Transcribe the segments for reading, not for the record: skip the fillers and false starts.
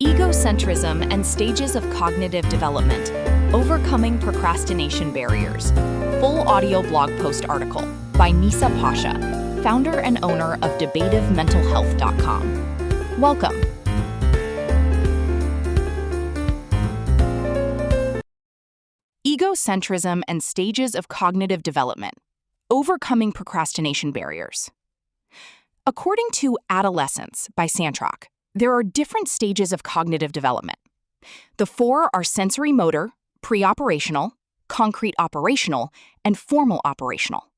Egocentrism and Stages of Cognitive Development, Overcoming Procrastination Barriers. Full audio blog post article by Nisa Pasha, founder and owner of DebativeMentalHealth.com. Welcome. Egocentrism and Stages of Cognitive Development, Overcoming Procrastination Barriers. According to Adolescence by Santrock, there are different stages of cognitive development. The four are sensory motor, pre-operational, concrete operational, and formal operational.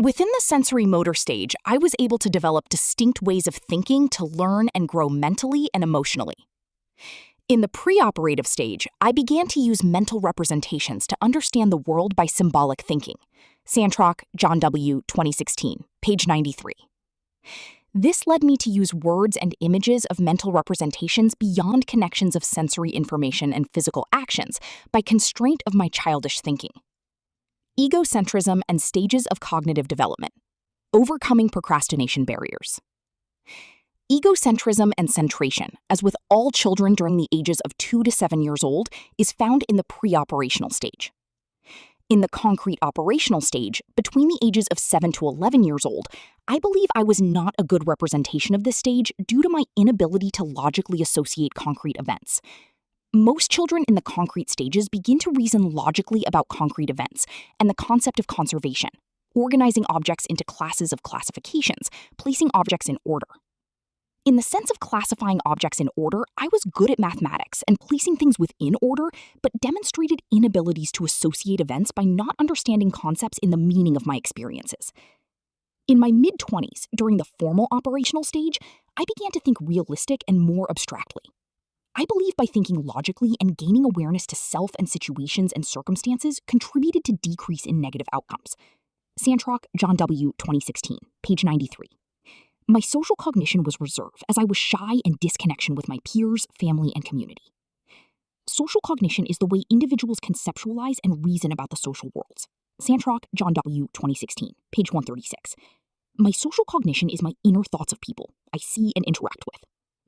Within the sensory motor stage, I was able to develop distinct ways of thinking to learn and grow mentally and emotionally. In the pre-operative stage, I began to use mental representations to understand the world by symbolic thinking. Santrock, John W., 2016, page 93. This led me to use words and images of mental representations beyond connections of sensory information and physical actions by constraint of my childish thinking. Egocentrism and Stages of Cognitive Development, Overcoming Procrastination Barriers. Egocentrism and centration, as with all children during the ages of 2 to 7 years old, is found in the pre-operational stage. In the concrete operational stage, between the ages of 7 to 11 years old, I believe I was not a good representation of this stage due to my inability to logically associate concrete events. Most children in the concrete stages begin to reason logically about concrete events and the concept of conservation, organizing objects into classes of classifications, placing objects in order. In the sense of classifying objects in order, I was good at mathematics and placing things within order, but demonstrated inabilities to associate events by not understanding concepts in the meaning of my experiences. In my mid-20s, during the formal operational stage, I began to think realistic and more abstractly. I believe by thinking logically and gaining awareness to self and situations and circumstances contributed to decrease in negative outcomes. Santrock, John W., 2016, page 93. My social cognition was reserved as I was shy and disconnection with my peers, family, and community. Social cognition is the way individuals conceptualize and reason about the social worlds. Santrock, John W., 2016, page 136. My social cognition is my inner thoughts of people I see and interact with.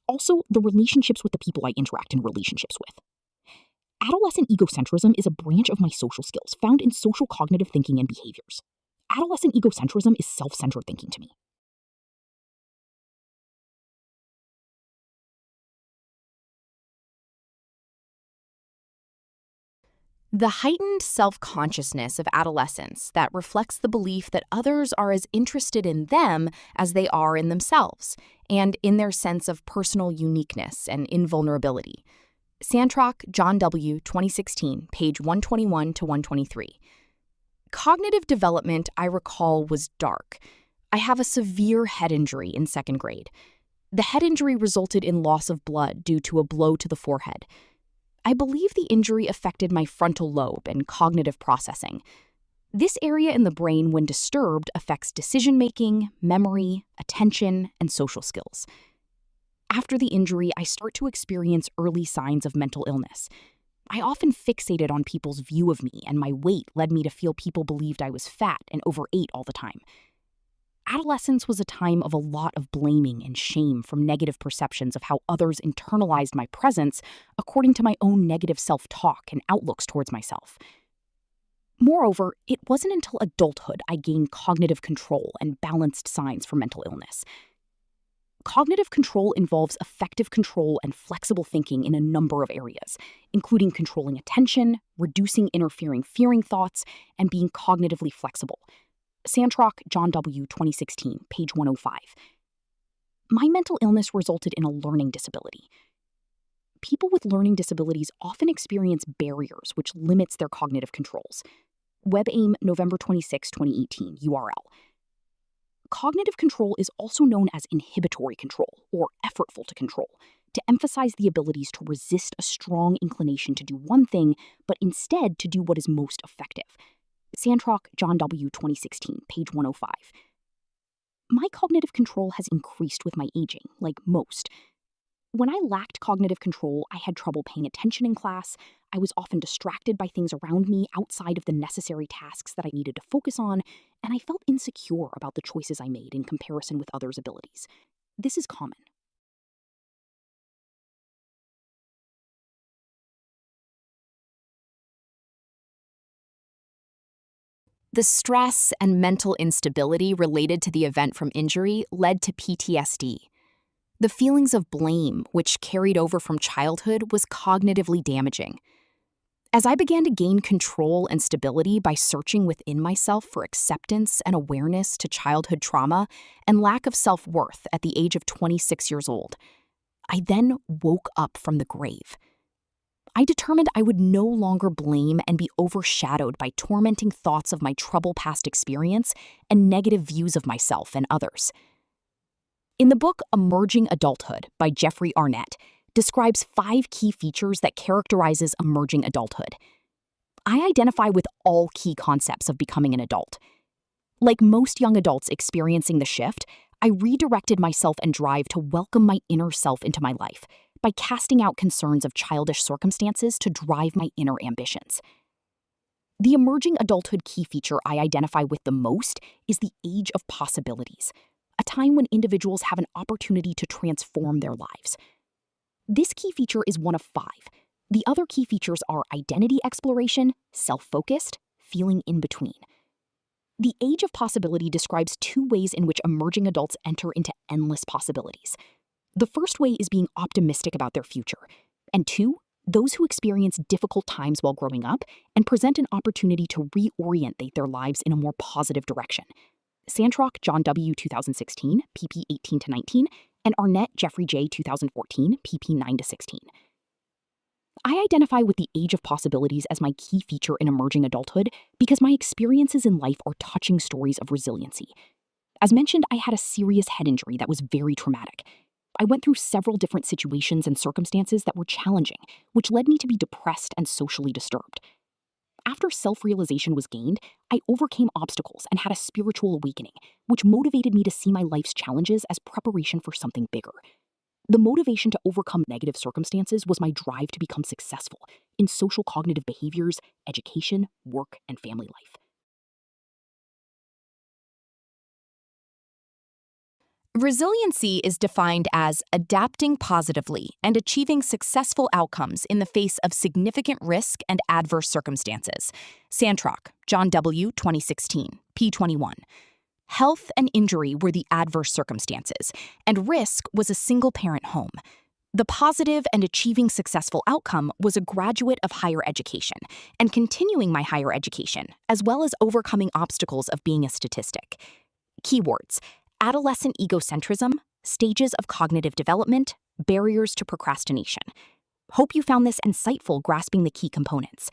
Also, the relationships with the people I interact in relationships with. Adolescent egocentrism is a branch of my social skills found in social cognitive thinking and behaviors. Adolescent egocentrism is self-centered thinking to me. The heightened self-consciousness of adolescence that reflects the belief that others are as interested in them as they are in themselves, and in their sense of personal uniqueness and invulnerability. Santrock, John W., 2016, page 121 to 123. Cognitive development, I recall, was dark. I have a severe head injury in 2nd grade. The head injury resulted in loss of blood due to a blow to the forehead. I believe the injury affected my frontal lobe and cognitive processing. This area in the brain, when disturbed, affects decision-making, memory, attention, and social skills. After the injury, I start to experience early signs of mental illness. I often fixated on people's view of me, and my weight led me to feel people believed I was fat and overate all the time. Adolescence was a time of a lot of blaming and shame from negative perceptions of how others internalized my presence according to my own negative self-talk and outlooks towards myself. Moreover, it wasn't until adulthood I gained cognitive control and balanced signs for mental illness. Cognitive control involves effective control and flexible thinking in a number of areas, including controlling attention, reducing interfering fearing thoughts, and being cognitively flexible. Santrock, John W., 2016, page 105. My mental illness resulted in a learning disability. People with learning disabilities often experience barriers which limits their cognitive controls. WebAIM, November 26, 2018, URL. Cognitive control is also known as inhibitory control, or effortful to control, to emphasize the abilities to resist a strong inclination to do one thing, but instead to do what is most effective. Santrock, John W., 2016, page 105. My cognitive control has increased with my aging, like most. When I lacked cognitive control, I had trouble paying attention in class, I was often distracted by things around me outside of the necessary tasks that I needed to focus on, and I felt insecure about the choices I made in comparison with others' abilities. This is common. The stress and mental instability related to the event from injury led to PTSD. The feelings of blame, which carried over from childhood, was cognitively damaging. As I began to gain control and stability by searching within myself for acceptance and awareness to childhood trauma and lack of self-worth at the age of 26 years old, I then woke up from the grave. I determined I would no longer blame and be overshadowed by tormenting thoughts of my troubled past experience and negative views of myself and others. In the book Emerging Adulthood by Jeffrey Arnett, describes 5 key features that characterizes emerging adulthood. I identify with all key concepts of becoming an adult. Like most young adults experiencing the shift, I redirected myself and drive to welcome my inner self into my life by casting out concerns of childish circumstances to drive my inner ambitions. The emerging adulthood key feature I identify with the most is the age of possibilities, a time when individuals have an opportunity to transform their lives. This key feature is one of 5. The other key features are identity exploration, self-focused, feeling in between. The age of possibility describes 2 ways in which emerging adults enter into endless possibilities. The first way is being optimistic about their future, and 2, those who experience difficult times while growing up and present an opportunity to reorientate their lives in a more positive direction. Santrock, John W. 2016, pp. 18-19, and Arnett, Jeffrey J. 2014, pp. 9-16. I identify with the age of possibilities as my key feature in emerging adulthood because my experiences in life are touching stories of resiliency. As mentioned, I had a serious head injury that was very traumatic. I went through several different situations and circumstances that were challenging, which led me to be depressed and socially disturbed. After self-realization was gained, I overcame obstacles and had a spiritual awakening, which motivated me to see my life's challenges as preparation for something bigger. The motivation to overcome negative circumstances was my drive to become successful in social cognitive behaviors, education, work, and family life. Resiliency is defined as adapting positively and achieving successful outcomes in the face of significant risk and adverse circumstances. Santrock, John W. 2016, p. 21. Health and injury were the adverse circumstances, and risk was a single-parent home. The positive and achieving successful outcome was a graduate of higher education and continuing my higher education, as well as overcoming obstacles of being a statistic. Keywords: adolescent egocentrism, stages of cognitive development, barriers to procrastination. Hope you found this insightful grasping the key components.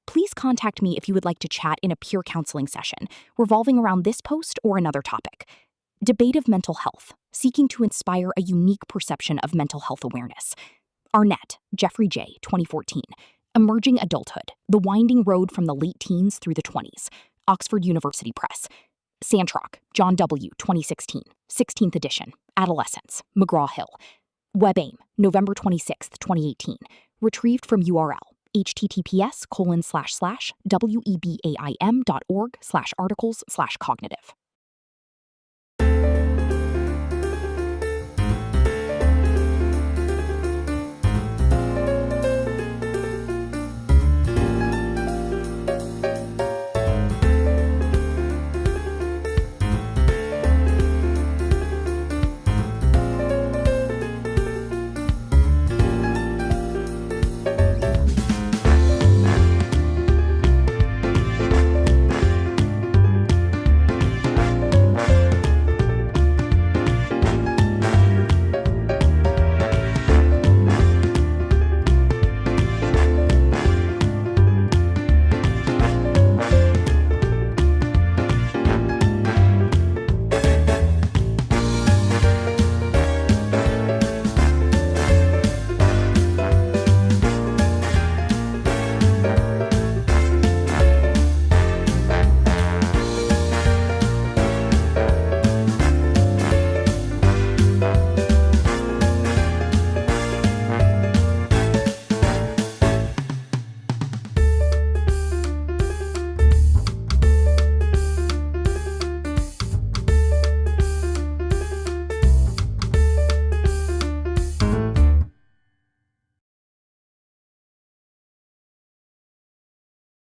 Please contact me if you would like to chat in a peer counseling session revolving around this post or another topic. Debate of mental health, seeking to inspire a unique perception of mental health awareness. Arnett, Jeffrey J. 2014. Emerging Adulthood, The Winding Road from the Late Teens Through the 20s. Oxford University Press. Santrock, John W. 2016. 16th edition. Adolescence. McGraw-Hill. WebAIM, November 26, 2018. Retrieved from URL https://webaim.org/articles/cognitive.